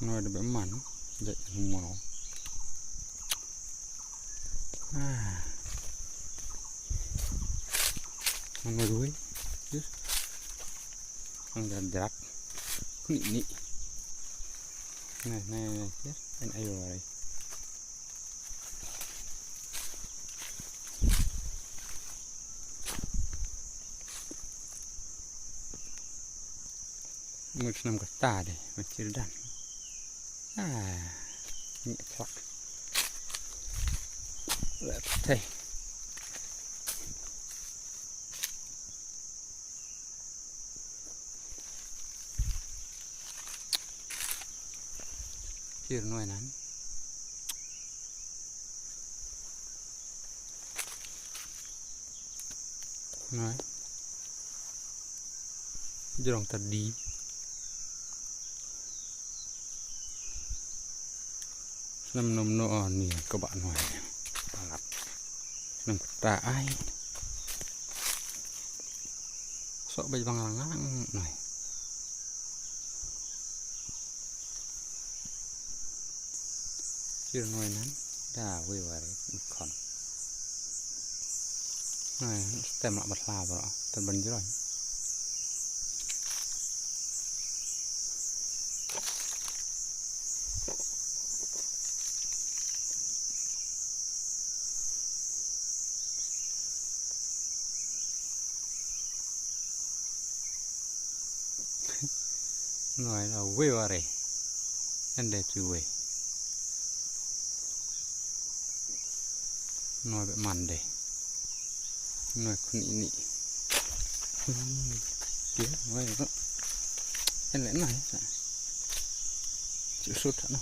Nói được bẽ mặn dậy hùng màu nó đuối chứ ăn gà giặt nị nị này chết anh ai vào đây một năm cả ta đây mà chưa đàn nhẹ thoát lại thầy chưa nuôi nắn nói jorong tadi năm nôm nọ nè các bạn hỏi năm ta ai sợ bay bằng lăng này chưa nuôi nắn đã vui vào đấy còn này tem lại bật là vào đó tận bần dưới rồi nói là vui vào đấy anh đẹp chưa về nói về màn đây nói con nị kia vậy đó anh lẽ này chịu sút thật đâu